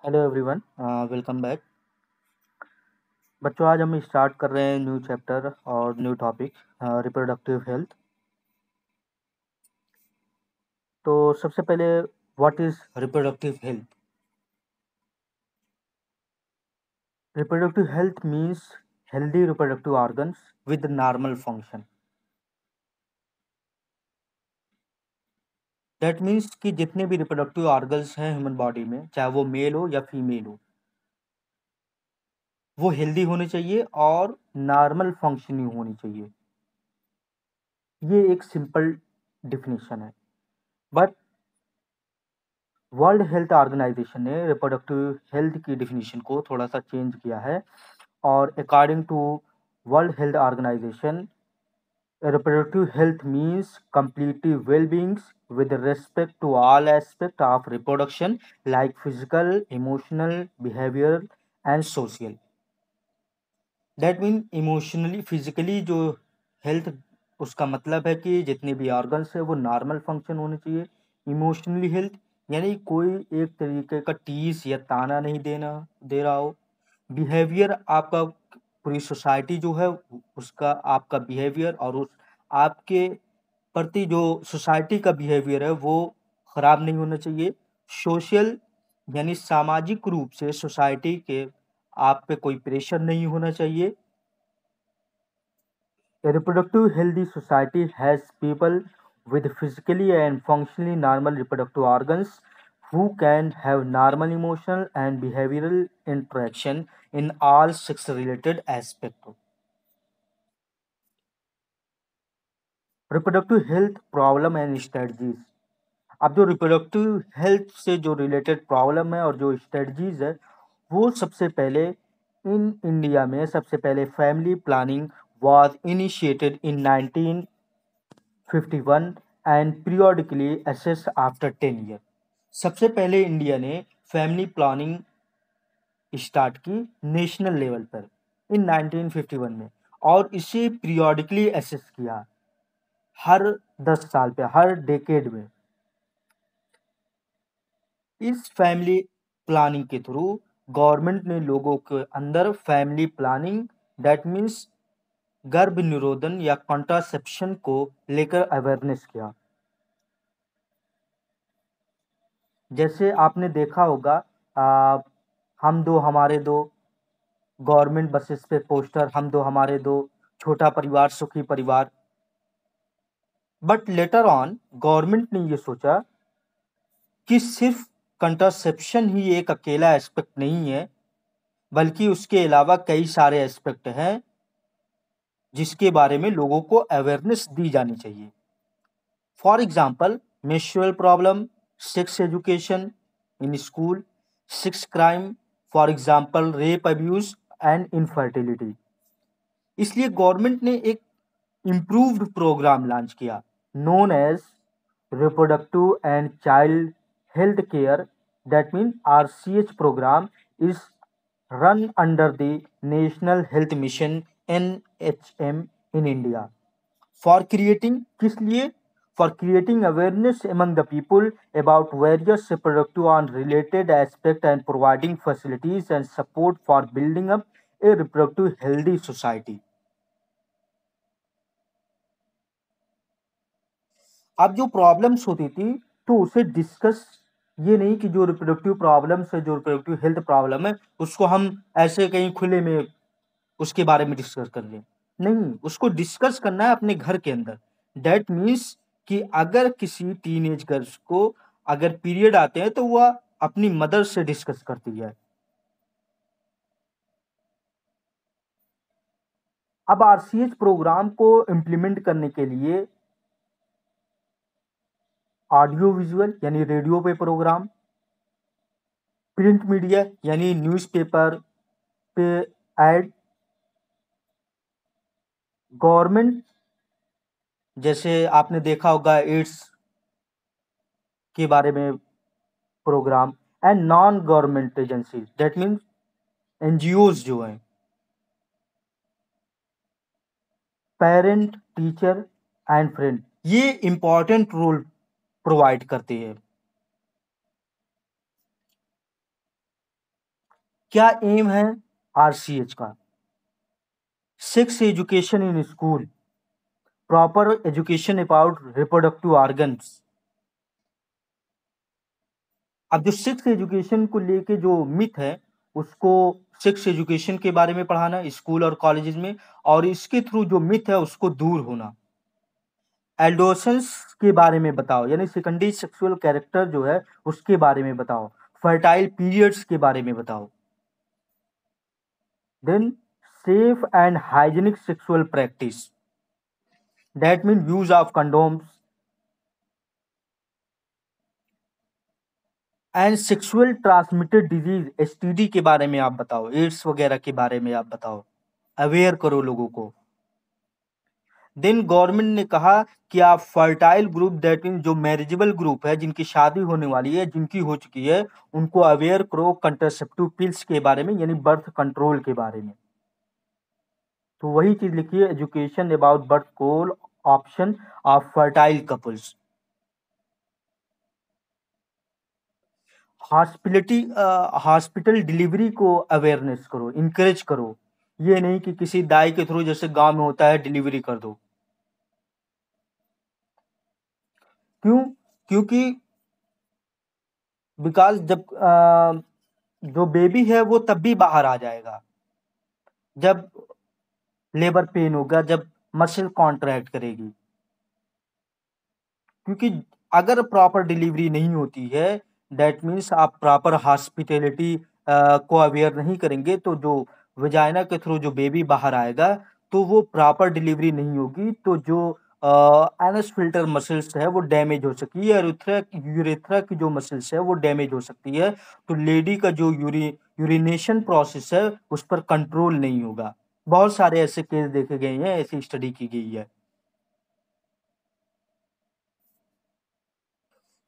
Hello everyone, welcome back. बच्चों, आज हम स्टार्ट कर रहे हैं न्यू चैप्टर और न्यू टॉपिक, रिप्रोडक्टिव हेल्थ। तो सबसे पहले, what is reproductive health? Reproductive health means healthy reproductive organs with normal function. That means कि जितने भी रिप्रोडक्टिव ऑर्गन्स हैं ह्यूमन बॉडी में, चाहे वो मेल हो या फीमेल हो, वो हेल्दी होने चाहिए और नॉर्मल फंक्शनिंग होनी चाहिए। ये एक सिंपल डिफिनेशन है। बट वर्ल्ड हेल्थ ऑर्गेनाइजेशन ने रिप्रोडक्टिव हेल्थ की डिफिनीशन को थोड़ा सा चेंज किया है। और according to World Health Organization, reproductive health means completely well-beings with respect to all aspect of reproduction like physical, emotional, behavioral and social. That mean emotionally physically जो health, उसका मतलब है कि जितने भी ऑर्गन्स है वो नॉर्मल फंक्शन होने चाहिए। इमोशनली हेल्थ यानी कोई एक तरीके का टीस या ताना नहीं दे रहा हो। बिहेवियर आपका, पूरी सोसाइटी जो है उसका आपका बिहेवियर और उस आपके प्रति जो सोसाइटी का बिहेवियर है वो खराब नहीं होना चाहिए। सोशल यानी सामाजिक रूप से सोसाइटी के आप पे कोई प्रेशर नहीं होना चाहिए। A reproductive healthy society has people with physically and functionally normal reproductive organs who can have normal emotional and behavioral interaction in all sex related aspects. Reproductive health problem and strategies. अब जो reproductive health से जो related problem है और जो strategies है, वो सबसे पहले इन इंडिया में सबसे पहले family planning was initiated in 1951 and periodically assessed after 10 year. सबसे पहले इंडिया ने फैमिली प्लानिंग स्टार्ट की नेशनल लेवल पर इन 1951 में, और इसे पीरियोडिकली असेस किया हर 10 साल पे, हर डेकेड में। इस फैमिली प्लानिंग के थ्रू गवर्नमेंट ने लोगों के अंदर फैमिली प्लानिंग, दैट मीन्स गर्भ निरोधन या कॉन्ट्रासेप्शन को लेकर अवेयरनेस किया। जैसे आपने देखा होगा, हम दो हमारे दो, गवर्नमेंट बसेस पे पोस्टर, हम दो हमारे दो, छोटा परिवार सुखी परिवार। बट लेटर ऑन गवर्नमेंट ने ये सोचा कि सिर्फ कंट्रासेप्शन ही एक अकेला एस्पेक्ट नहीं है, बल्कि उसके अलावा कई सारे एस्पेक्ट हैं जिसके बारे में लोगों को अवेयरनेस दी जानी चाहिए। For example, menstrual problem, sex education in school, sex crime, for example rape, abuse and infertility. इसलिए गवर्नमेंट ने एक इम्प्रूव्ड प्रोग्राम लॉन्च किया, known as Reproductive and Child Health Care, that means RCH program is run under the National Health Mission NHM in India for creating, किस लिए? For creating awareness among the people about various reproductive and related aspects and providing facilities and support for building up a reproductive healthy society. अब जो problems होती थी तो उसे discuss, ये नहीं कि जो रिप्रोडक्टिव प्रॉब्लम्स है, जो रिप्रोडक्टिव हेल्थ प्रॉब्लम है, उसको हम ऐसे कहीं खुले में उसके बारे में डिस्कस कर लें। नहीं, उसको डिस्कस करना है अपने घर के अंदर। दैट मीन्स कि अगर किसी टीनेज गर्ल्स को अगर पीरियड आते हैं तो वह अपनी मदर से डिस्कस करती है। अब आरसीएच प्रोग्राम को इम्प्लीमेंट करने के लिए ऑडियो विजुअल यानी रेडियो पे प्रोग्राम, प्रिंट मीडिया यानी न्यूज़पेपर पे एड, गवर्नमेंट, जैसे आपने देखा होगा एड्स के बारे में programme, and non government agency, that means NGOs जो हैं, पेरेंट, टीचर एंड फ्रेंड, ये इंपॉर्टेंट रोल प्रोवाइड करते हैं। क्या एम है आरसीएच का? Sex education in school, proper education about reproductive organs. अब जो सेक्स एजुकेशन को लेके जो मिथ है, उसको सेक्स एजुकेशन के बारे में पढ़ाना स्कूल और कॉलेजेस में, और इसके थ्रू जो मिथ है उसको दूर होना। एडोसेंस के बारे में बताओ, यानी सेकेंडरी सेक्सुअल कैरेक्टर जो है उसके बारे में बताओ। फर्टाइल पीरियड्स के बारे में बताओ। Then safe and hygienic sexual practice, that mean use of condoms. And sexual transmitted disease STD के बारे में आप बताओ, एड्स वगैरह के बारे में आप बताओ, अवेयर करो लोगों को। देन गवर्नमेंट ने कहा कि आप फर्टाइल ग्रुप, दैट मीन जो मैरिजेबल ग्रुप है, जिनकी शादी होने वाली है, जिनकी हो चुकी है, उनको अवेयर करो कंट्रासेप्टिव पिल्स के बारे में, यानी बर्थ कंट्रोल के बारे में। तो वही चीज लिखिए, education about birth control option of fertile couples. Hospitality, hospital delivery को अवेयरनेस करो, इनकरेज करो। ये नहीं कि किसी दाई के थ्रू जैसे गांव में होता है डिलीवरी कर दो। क्यों? क्योंकि बिकॉज जब जो बेबी है वो तब भी बाहर आ जाएगा जब लेबर पेन होगा, जब मसल कॉन्ट्रैक्ट करेगी। क्योंकि अगर प्रॉपर डिलीवरी नहीं होती है, दैट मीन्स आप प्रॉपर हॉस्पिटैलिटी को अवेयर नहीं करेंगे, तो जो वजाइना के थ्रू जो बेबी बाहर आएगा, तो वो प्रॉपर डिलीवरी नहीं होगी, तो जो एनस फिल्टर मसल्स है वो डैमेज हो सकती है, यूरेथ्रा की जो मसल्स है वो डैमेज हो सकती है। तो लेडी का जो यूरिनेशन प्रोसेस है उस पर कंट्रोल नहीं होगा। बहुत सारे ऐसे केस देखे गए हैं, ऐसी स्टडी की गई है।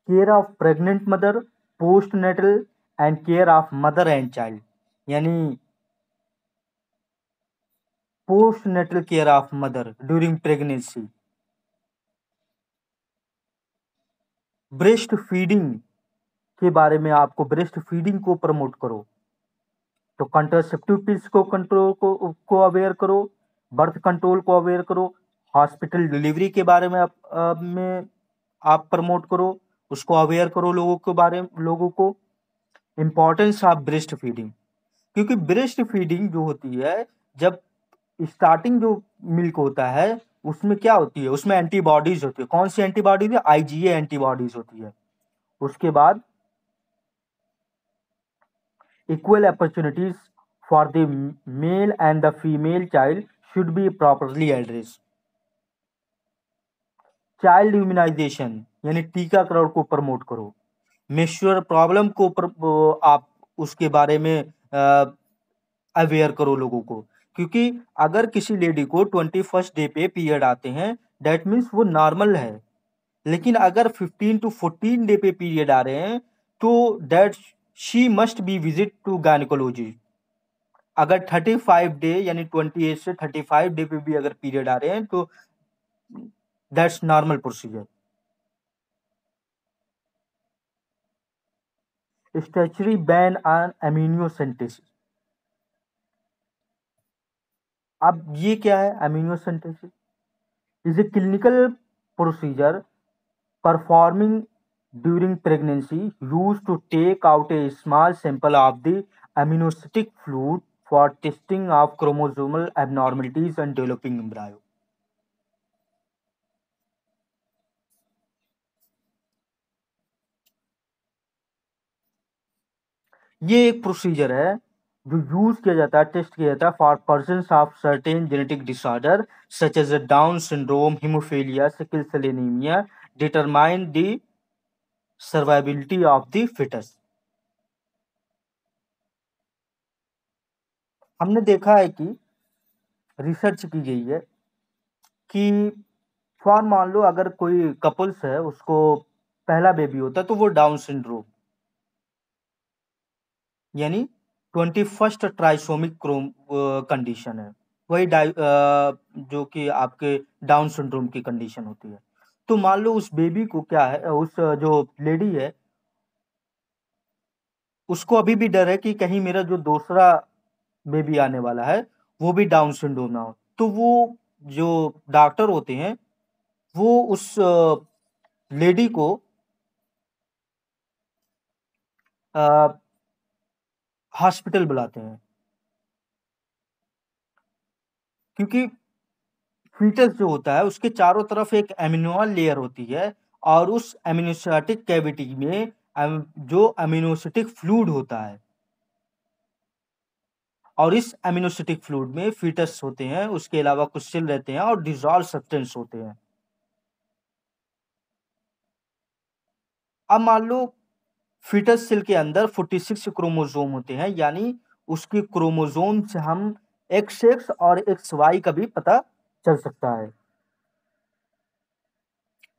Care of pregnant mother, postnatal and care of mother and child, यानी postnatal care of mother during pregnancy. Breastfeeding के बारे में, आपको ब्रेस्ट फीडिंग को प्रमोट करो। तो कंट्रासेप्टिव पिल्स को कंट्रोल को अवेयर करो, बर्थ कंट्रोल को अवेयर करो, हॉस्पिटल डिलीवरी के बारे में आप प्रमोट करो, उसको अवेयर करो लोगों को। इम्पोर्टेंस ऑफ ब्रेस्ट फीडिंग, क्योंकि ब्रेस्ट फीडिंग जो होती है, जब स्टार्टिंग जो मिल्क होता है उसमें क्या होती है, उसमें एंटीबॉडीज होती है। कौन सी एंटीबॉडीज है? आईजीए एंटीबॉडीज होती है। उसके बाद equal opportunities for the male and the female child should be properly address. Child immunisation, यानी टीकाकरण को प्रमोट करो। मेंस्ट्रुअल प्रॉब्लम को आप उसके बारे में अवेयर करो लोगों को। क्योंकि अगर किसी लेडी को 21st डे पे पीरियड आते हैं, दैट मीन्स वो नॉर्मल है। लेकिन अगर 15 to 14 डे पे पीरियड आ रहे हैं, तो that she must be visit to gynaecology. अगर 35 डे यानी 28 से 35 डे पे भी अगर पीरियड आ रहे हैं, तो that's normal procedure. Statutory ban on amniocentesis. अब ये क्या है? Amniocentesis is a clinical procedure performing during pregnancy used to take out a small sample of the amniotic fluid for testing of chromosomal abnormalities and developing embryo। ये एक procedure है जो use किया जाता है, टेस्ट किया जाता है for person of certain genetic disorder such as Down syndrome, haemophilia, sickle cell anaemia, determine the survivability of the foetus. हमने देखा है कि रिसर्च की गई है कि फॉर मान लो अगर कोई कपल्स है, उसको पहला बेबी होता है, तो वो डाउन सिंड्रोम यानी 21st ट्राइसोमिक क्रोम कंडीशन है। वही जो कि आपके डाउन सिंड्रोम की कंडीशन होती है। तो मान लो उस बेबी को क्या है, उस जो लेडी है उसको अभी भी डर है कि कहीं मेरा जो दूसरा बेबी आने वाला है वो भी डाउन सिंड्रोम ना हो। तो वो जो डॉक्टर होते हैं वो उस लेडी को हॉस्पिटल बुलाते हैं, क्योंकि फीटस जो होता है उसके चारों तरफ एक एमिनो लेयर होती है, और उस एमिनोस्टैटिक कैविटी में जो एमिनोसिटिक फ्लूइड होता है, और इस एमिनोसिटिक फ्लूइड में फीटस होते हैं, उसके अलावा कुछ सेल रहते हैं और डिसॉल्व सब्सटेंस होते हैं। अब मान लो फीटस सेल के अंदर 46 क्रोमोसोम होते हैं, यानी उसके क्रोमोसोम से हम XX और XY का भी पता चल सकता है।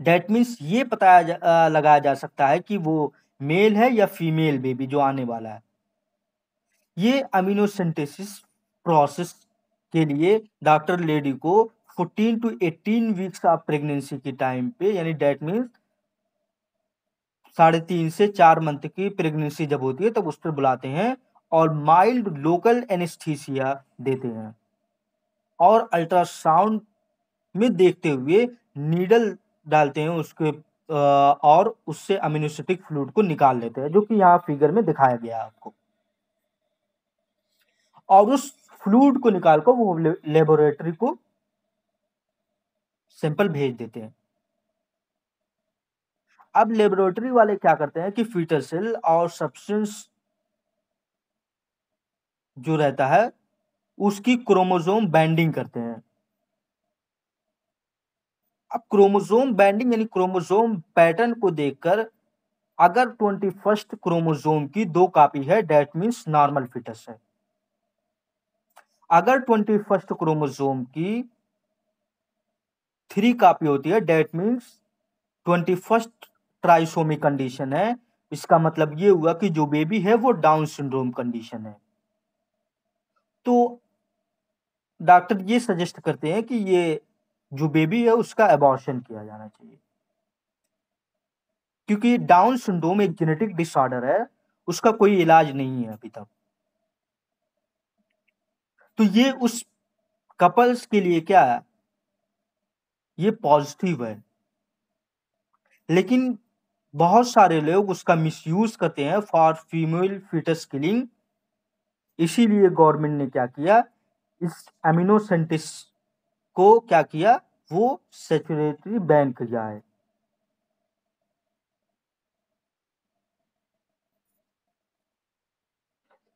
दैट मीन्स ये लगाया जा सकता है कि वो मेल है या फीमेल बेबी जो आने वाला है। ये अमीनोसिंथेसिस प्रोसेस के लिए डॉक्टर लेडी को 14 टू 18 वीक्स ऑफ प्रेगनेंसी के टाइम पे, यानी दैट मीन्स 3.5 से 4 मंथ की प्रेगनेंसी जब होती है तब उस पर बुलाते हैं, और माइल्ड लोकल एनेस्थीसिया देते हैं, और अल्ट्रासाउंड में देखते हुए नीडल डालते हैं उसके और उससे अम्नियोटिक फ्लूइड को निकाल लेते हैं, जो कि यहाँ फिगर में दिखाया गया है आपको। और उस फ्लूइड को निकाल कर वो लेबोरेटरी को सैंपल भेज देते हैं। अब लेबोरेटरी वाले क्या करते हैं कि फीटल सेल और सब्सटेंस जो रहता है उसकी क्रोमोसोम बाइंडिंग करते हैं। अब क्रोमोसोम बाइंडिंग यानी क्रोमोसोम पैटर्न को देखकर अगर 21st क्रोमोसोम की 2 कॉपी है दैट मीन्स नॉर्मल फीटस है। अगर 21st क्रोमोसोम की 3 कॉपी होती है that means 21st trisomy condition है। इसका मतलब ये हुआ कि जो बेबी है वो डाउन सिंड्रोम कंडीशन है। तो डॉक्टर ये सजेस्ट करते हैं कि ये जो बेबी है उसका अबॉर्शन किया जाना चाहिए, क्योंकि डाउन सिंड्रोम एक जेनेटिक डिसऑर्डर है, उसका कोई इलाज नहीं है अभी तक। तो ये उस कपल्स के लिए क्या है, ये पॉजिटिव है। लेकिन बहुत सारे लोग उसका मिसयूज करते हैं फॉर फीमेल फीटस किलिंग। इसीलिए गवर्नमेंट ने क्या किया, इस एमिनोसेंटिस को क्या किया, वो सेचुरेटरी बैन किया है।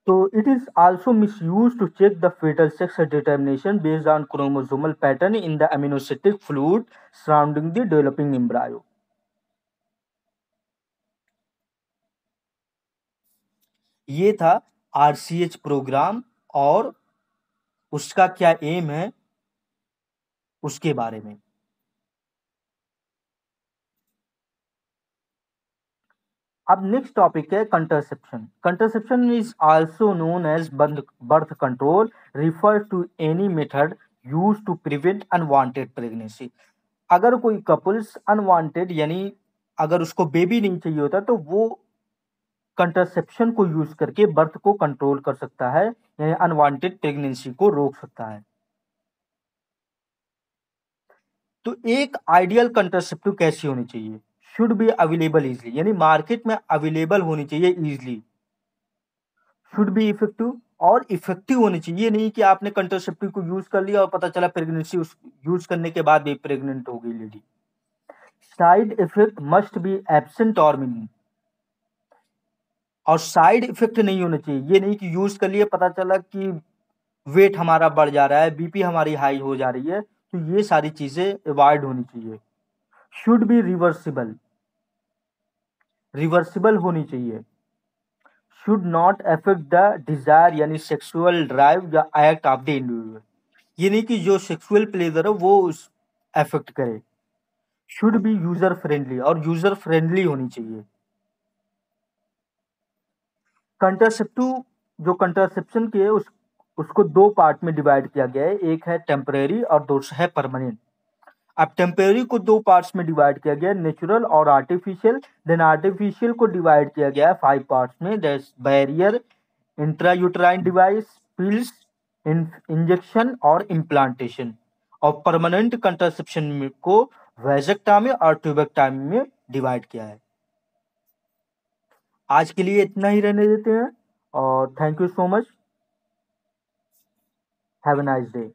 तो it is also misused to check the fetal sex determination based on chromosomal pattern in the amniotic fluid surrounding the developing embryo। ये था RCH प्रोग्राम, और उसका क्या एम है उसके बारे में। अब नेक्स्ट टॉपिक है contraception. Contraception is also known as birth control, refer to any method use to prevent unwanted pregnancy. अगर कोई कपल्स अनवांटेड यानी अगर उसको बेबी नहीं चाहिए होता तो वो कंट्रासेप्शन को यूज करके बर्थ को कंट्रोल कर सकता है, यानी अनवांटेड प्रेगनेंसी को रोक सकता है। तो एक आइडियल कंट्रासेप्टिव कैसी होनी चाहिए, शुड बी अवेलेबल इजली, यानी मार्केट में अवेलेबल होनी चाहिए इजली। शुड बी इफेक्टिव, और इफेक्टिव होनी चाहिए, ये नहीं कि आपने कंट्रासेप्टिव को यूज कर लिया और पता चला प्रेगनेंसी यूज करने के बाद भी प्रेग्नेंट हो गई lady. Side effect must be absent और मिनिमम, और साइड इफेक्ट नहीं होने चाहिए। ये नहीं कि यूज कर लिए पता चला कि वेट हमारा बढ़ जा रहा है, बीपी हमारी हाई हो जा रही है, तो ये सारी चीजें अवॉइड होनी चाहिए। शुड बी रिवर्सिबल, रिवर्सिबल होनी चाहिए। Should not affect the desire यानी सेक्सुअल ड्राइव या एक्ट ऑफ द इंडिविजुअल, ये नहीं कि जो सेक्सुअल प्लेजर है वो उस अफेक्ट करे। शुड बी यूजर फ्रेंडली, और यूजर फ्रेंडली होनी चाहिए। कंट्रासेप्टिव जो कंट्रासेप्शन के है उसको 2 पार्ट में डिवाइड किया गया है, एक है टेम्परेरी और दूसरा है परमानेंट। अब टेम्परेरी को दो पार्ट्स में डिवाइड किया गया, नेचुरल और आर्टिफिशियल। देन आर्टिफिशियल को डिवाइड किया गया है 5 पार्ट्स में, that's barrier, intrauterine device, pills, injection और इम्प्लांटेशन। और परमानेंट कंट्रासेप्शन को वैजेक्टॉमी और ट्यूबेक्टॉमी में डिवाइड किया है। आज के लिए इतना ही रहने देते हैं और thank you so much. Have a nice day.